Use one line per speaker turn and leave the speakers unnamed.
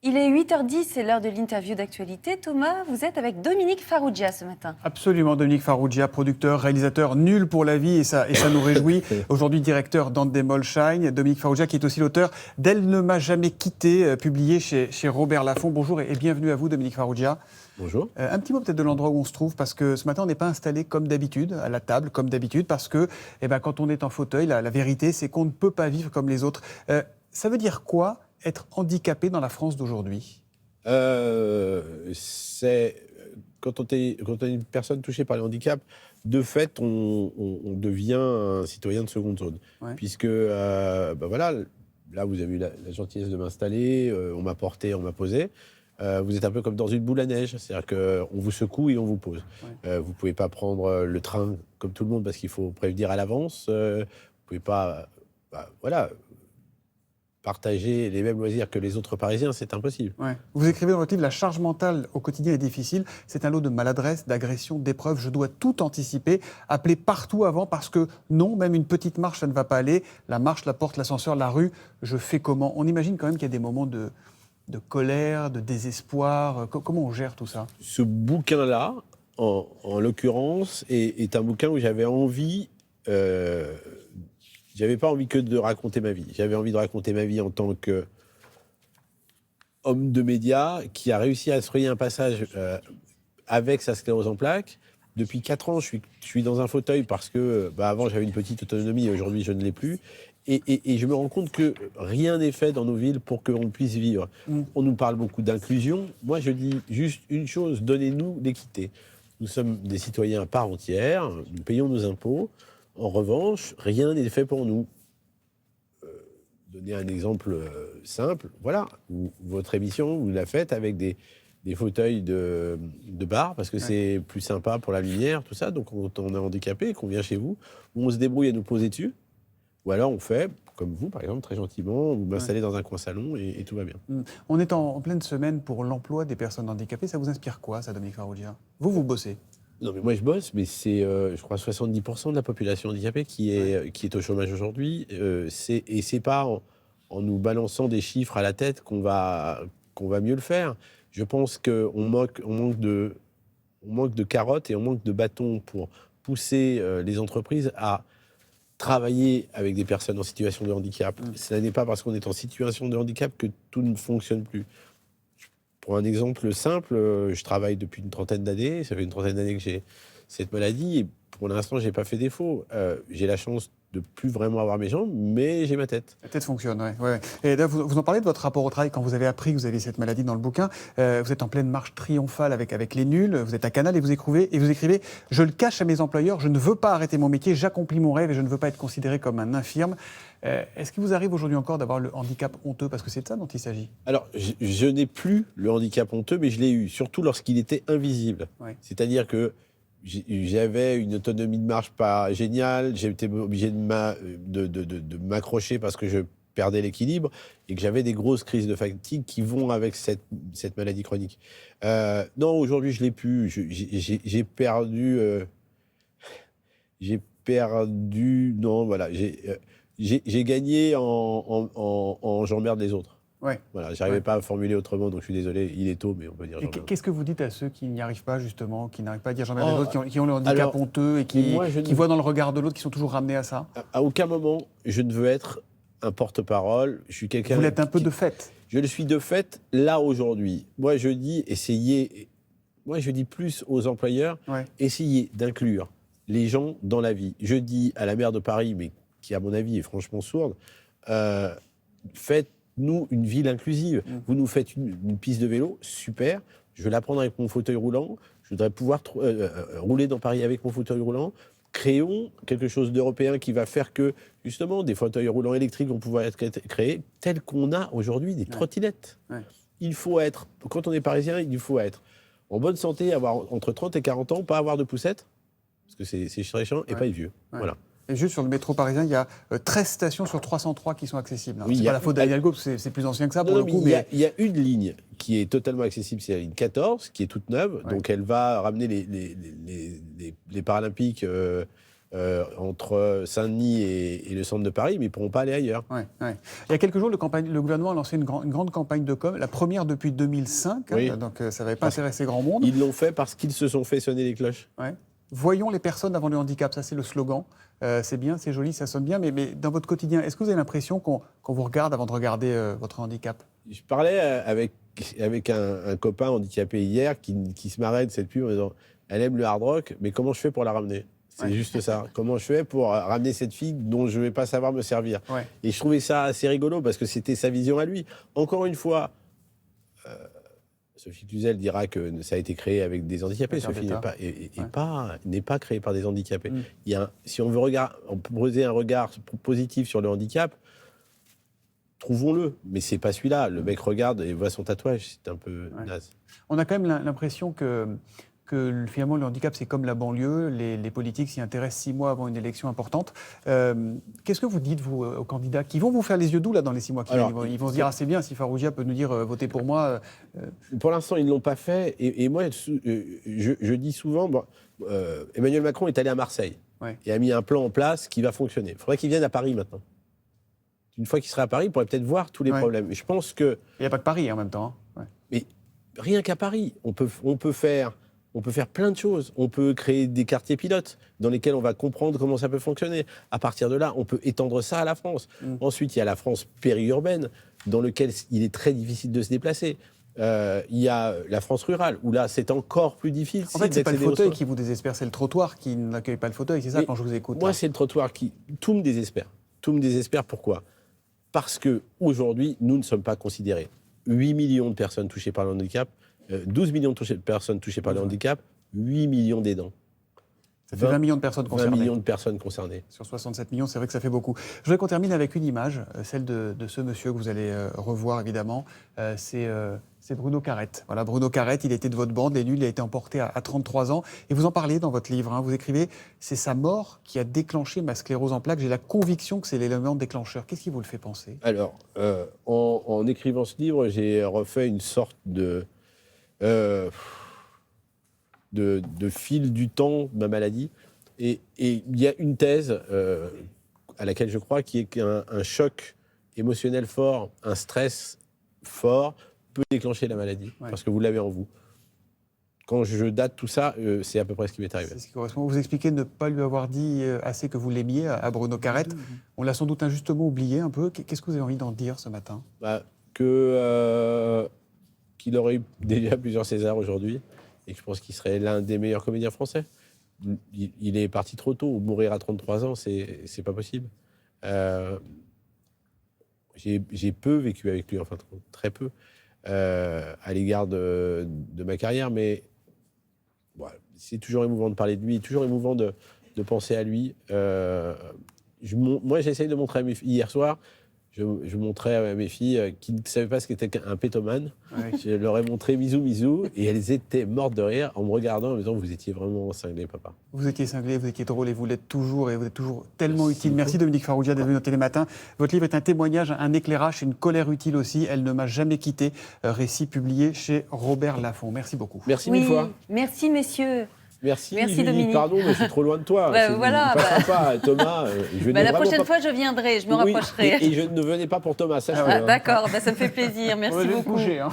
Il est 8h10, c'est l'heure de l'interview d'actualité. Thomas, vous êtes avec Dominique Farrugia ce matin.
Absolument, Dominique Farrugia, producteur, réalisateur nul pour la vie, et ça nous réjouit. Aujourd'hui, directeur d'Endemol Shine. Dominique Farrugia, qui est aussi l'auteur d'Elle ne m'a jamais quitté, publié chez Robert Laffont. Bonjour et bienvenue à vous, Dominique Farrugia.
Bonjour.
Un petit mot peut-être de l'endroit où on se trouve, parce que ce matin, on n'est pas installé comme d'habitude, à la table, comme d'habitude, parce que quand on est en fauteuil, la vérité, c'est qu'on ne peut pas vivre comme les autres. Ça veut dire quoi, être handicapé dans la France d'aujourd'hui ?
C'est quand on est une personne touchée par le handicap, de fait, on devient un citoyen de seconde zone. Ouais. Puisque, voilà, là, vous avez eu la gentillesse de m'installer, on m'a porté, on m'a posé. Vous êtes un peu comme dans une boule à neige, c'est-à-dire qu'on vous secoue et on vous pose. Ouais. Vous ne pouvez pas prendre le train comme tout le monde parce qu'il faut prévenir à l'avance. Vous ne pouvez pas... voilà... partager les mêmes loisirs que les autres Parisiens, c'est impossible.
Ouais. Vous écrivez dans votre livre « La charge mentale au quotidien est difficile. C'est un lot de maladresse, d'agression, d'épreuves. Je dois tout anticiper, appeler partout avant parce que non, même une petite marche, ça ne va pas aller. La marche, la porte, l'ascenseur, la rue, je fais comment ?» On imagine quand même qu'il y a des moments de colère, de désespoir. Comment on gère tout ça ?
Ce bouquin-là, en l'occurrence, est un bouquin où j'avais envie... J'avais pas envie que de raconter ma vie. J'avais envie de raconter ma vie en tant qu'homme de médias qui a réussi à se frayer un passage avec sa sclérose en plaques. Depuis 4 ans, je suis dans un fauteuil parce que avant j'avais une petite autonomie et aujourd'hui je ne l'ai plus. Et je me rends compte que rien n'est fait dans nos villes pour qu'on puisse vivre. On nous parle beaucoup d'inclusion. Moi, je dis juste une chose, donnez-nous l'équité. Nous sommes des citoyens à part entière, nous payons nos impôts. En revanche, rien n'est fait pour nous. Donner un exemple simple, voilà, votre émission, vous la faites avec des fauteuils de bar, parce que c'est plus sympa pour la lumière, tout ça, donc quand on est handicapé et qu'on vient chez vous, on se débrouille à nous poser dessus, ou alors on fait, comme vous par exemple, très gentiment, vous m'installez dans un coin salon et tout va bien.
On est en pleine semaine pour l'emploi des personnes handicapées, ça vous inspire quoi, ça, Dominique Farrugia ? Vous bossez ?
Non, mais moi je bosse, mais c'est, je crois, 70% de la population handicapée qui est au chômage aujourd'hui. Et c'est pas en nous balançant des chiffres à la tête qu'on va mieux le faire. Je pense qu'on manque de carottes et on manque de bâtons pour pousser les entreprises à travailler avec des personnes en situation de handicap. Ce n'est pas parce qu'on est en situation de handicap que tout ne fonctionne plus. Pour un exemple simple, je travaille depuis une trentaine d'années, ça fait une trentaine d'années que j'ai cette maladie, et pour l'instant, je n'ai pas fait défaut. J'ai la chance de plus vraiment avoir mes jambes, mais j'ai ma tête.
La tête fonctionne, oui. Ouais. Et là, vous en parlez de votre rapport au travail quand vous avez appris que vous aviez cette maladie dans le bouquin. Vous êtes en pleine marche triomphale avec les nuls, vous êtes à Canal et vous écrivez « Je le cache à mes employeurs, je ne veux pas arrêter mon métier, j'accomplis mon rêve et je ne veux pas être considéré comme un infirme ». Est-ce qu'il vous arrive aujourd'hui encore d'avoir le handicap honteux ? Parce que c'est de ça dont il s'agit.
Alors, je n'ai plus le handicap honteux, mais je l'ai eu, surtout lorsqu'il était invisible. Ouais. C'est-à-dire que j'avais une autonomie de marche pas géniale, j'étais obligé de m'accrocher parce que je perdais l'équilibre et que j'avais des grosses crises de fatigue qui vont avec cette maladie chronique. Non, aujourd'hui, je l'ai plus. J'ai perdu... Non, voilà. J'ai gagné en j'emmerde les autres. Ouais. Voilà, j'arrivais pas à formuler autrement, donc je suis désolé, il est tôt, mais on peut dire j'emmerde.
Qu'est-ce que vous dites à ceux qui n'y arrivent pas, justement, qui n'arrivent pas à dire j'emmerde les autres, qui ont le handicap honteux et qui voient dans le regard de l'autre, qui sont toujours ramenés à ça ?
À aucun moment, je ne veux être un porte-parole. Je suis quelqu'un...
Vous l'êtes un peu de fait.
Je le suis de fait, là, aujourd'hui. Moi, je dis, Moi, je dis plus aux employeurs, essayez d'inclure les gens dans la vie. Je dis à la maire de Paris, mais qui, à mon avis, est franchement sourde, faites-nous une ville inclusive. Vous nous faites une piste de vélo, super. Je vais la prendre avec mon fauteuil roulant. Je voudrais pouvoir rouler dans Paris avec mon fauteuil roulant. Créons quelque chose d'européen qui va faire que, justement, des fauteuils roulants électriques vont pouvoir être créés, tels qu'on a aujourd'hui des trottinettes. Ouais. Il faut être, quand on est parisien, il faut être en bonne santé, avoir entre 30 et 40 ans, pas avoir de poussette, parce que c'est très chiant, et pas être vieux. Ouais. Voilà.
Et juste sur le métro parisien, il y a 13 stations sur 303 qui sont accessibles. Oui, c'est pas la faute d'Hidalgo, c'est plus ancien que ça pour le coup.
Il y a une ligne qui est totalement accessible, c'est la ligne 14, qui est toute neuve, donc elle va ramener les Paralympiques entre Saint-Denis et le centre de Paris, mais ils ne pourront pas aller ailleurs.
Ouais, ouais. Il y a quelques jours, le gouvernement a lancé une grande campagne de com, la première depuis 2005,
Oui.
donc ça n'avait pas intéressé grand monde.
Ils l'ont fait parce qu'ils se sont fait sonner les cloches.
Ouais. Voyons les personnes avant le handicap, ça c'est le slogan. C'est bien, c'est joli, ça sonne bien, mais dans votre quotidien, est-ce que vous avez l'impression qu'on vous regarde avant de regarder votre handicap?
Je parlais avec un copain handicapé hier qui se marrait de cette pub en disant « Elle aime le hard rock, mais comment je fais pour la ramener ?» C'est juste ça. Comment je fais pour ramener cette fille dont je ne vais pas savoir me servir?
Ouais.
Et je trouvais ça assez rigolo parce que c'était sa vision à lui. Encore une fois, Sophie Cluzel dira que ça a été créé avec des handicapés. Sophie n'est pas créée par des handicapés. Il y a si on veut poser un regard positif sur le handicap, trouvons-le. Mais c'est pas celui-là. Le mec regarde et voit son tatouage. C'est un peu naze.
On a quand même l'impression que finalement le handicap c'est comme la banlieue, les politiques s'y intéressent 6 mois avant une élection importante. Qu'est-ce que vous dites vous aux candidats qui vont vous faire les yeux doux là dans les 6 mois qui viennent? Ils vont se dire c'est bien si Farrugia peut nous dire votez pour moi.
Pour l'instant ils ne l'ont pas fait et moi je dis souvent Emmanuel Macron est allé à Marseille et a mis un plan en place qui va fonctionner. Il faudrait qu'il vienne à Paris maintenant. Une fois qu'il serait à Paris, il pourrait peut-être voir tous les problèmes. Et je pense que
il n'y a pas que Paris en même temps. Hein.
Mais rien qu'à Paris, on peut faire plein de choses. On peut créer des quartiers pilotes dans lesquels on va comprendre comment ça peut fonctionner. À partir de là, on peut étendre ça à la France. Ensuite, il y a la France périurbaine, dans laquelle il est très difficile de se déplacer. Il y a la France rurale, où là, c'est encore plus difficile.
En fait, c'est pas le fauteuil qui vous désespère, c'est le trottoir qui n'accueille pas le fauteuil. C'est ça quand je vous écoute.
Moi, c'est le trottoir qui... Tout me désespère. Tout me désespère. Pourquoi? Parce qu'aujourd'hui, nous ne sommes pas considérés. 8 millions de personnes touchées par le handicap, 12 millions de personnes touchées par le handicap, 8 millions d'aidants.
Ça fait 20 millions de personnes concernées.
20 millions de personnes concernées.
Sur 67 millions, c'est vrai que ça fait beaucoup. Je voudrais qu'on termine avec une image, celle de ce monsieur que vous allez revoir évidemment. C'est Bruno Carrette. Voilà, Bruno Carrette, il était de votre bande, Les Nuls, il a été emporté à 33 ans. Et vous en parlez dans votre livre, hein, vous écrivez « C'est sa mort qui a déclenché ma sclérose en plaques. J'ai la conviction que c'est l'élément déclencheur. » Qu'est-ce qui vous le fait penser?
Alors, en écrivant ce livre, j'ai refait une sorte de fil du temps de ma maladie. Et il y a une thèse à laquelle je crois, qui est qu'un choc émotionnel fort, un stress fort peut déclencher la maladie, parce que vous l'avez en vous. Quand je date tout ça, c'est à peu près ce qui m'est arrivé.
C'est ce qui correspond. Vous expliquez ne pas lui avoir dit assez que vous l'aimiez à Bruno Carrette. On l'a sans doute injustement oublié un peu. Qu'est-ce que vous avez envie d'en dire ce matin?
Qu'il aurait eu déjà plusieurs Césars aujourd'hui et que je pense qu'il serait l'un des meilleurs comédiens français. Il est parti trop tôt. Mourir à 33 ans, c'est pas possible. J'ai peu vécu avec lui, enfin très peu, à l'égard de ma carrière, mais c'est toujours émouvant de parler de lui, toujours émouvant de penser à lui. Moi, j'essaye de montrer à mes filles hier soir. Je montrais à mes filles qui ne savaient pas ce qu'était un pétomane. Je leur ai montré Misou Misou et elles étaient mortes de rire en me regardant en me disant vous étiez vraiment cinglé, papa.
Vous étiez cinglé, vous étiez drôle et vous l'êtes toujours tellement utile. Merci Dominique Farrugia d'être venu dans Télématin. Votre livre est un témoignage, un éclairage, une colère utile aussi. Elle ne m'a jamais quitté. Récit publié chez Robert Laffont. Merci beaucoup.
Merci mille fois.
Merci messieurs.
Merci
Julie,
Dominique. Pardon, mais je suis trop loin de toi.
Voilà,
pas sympa, Thomas.
La prochaine fois, je viendrai, je me rapprocherai.
Et je ne venais pas pour Thomas, ça.
D'accord, ça me fait plaisir. Merci beaucoup.
Coucher, hein.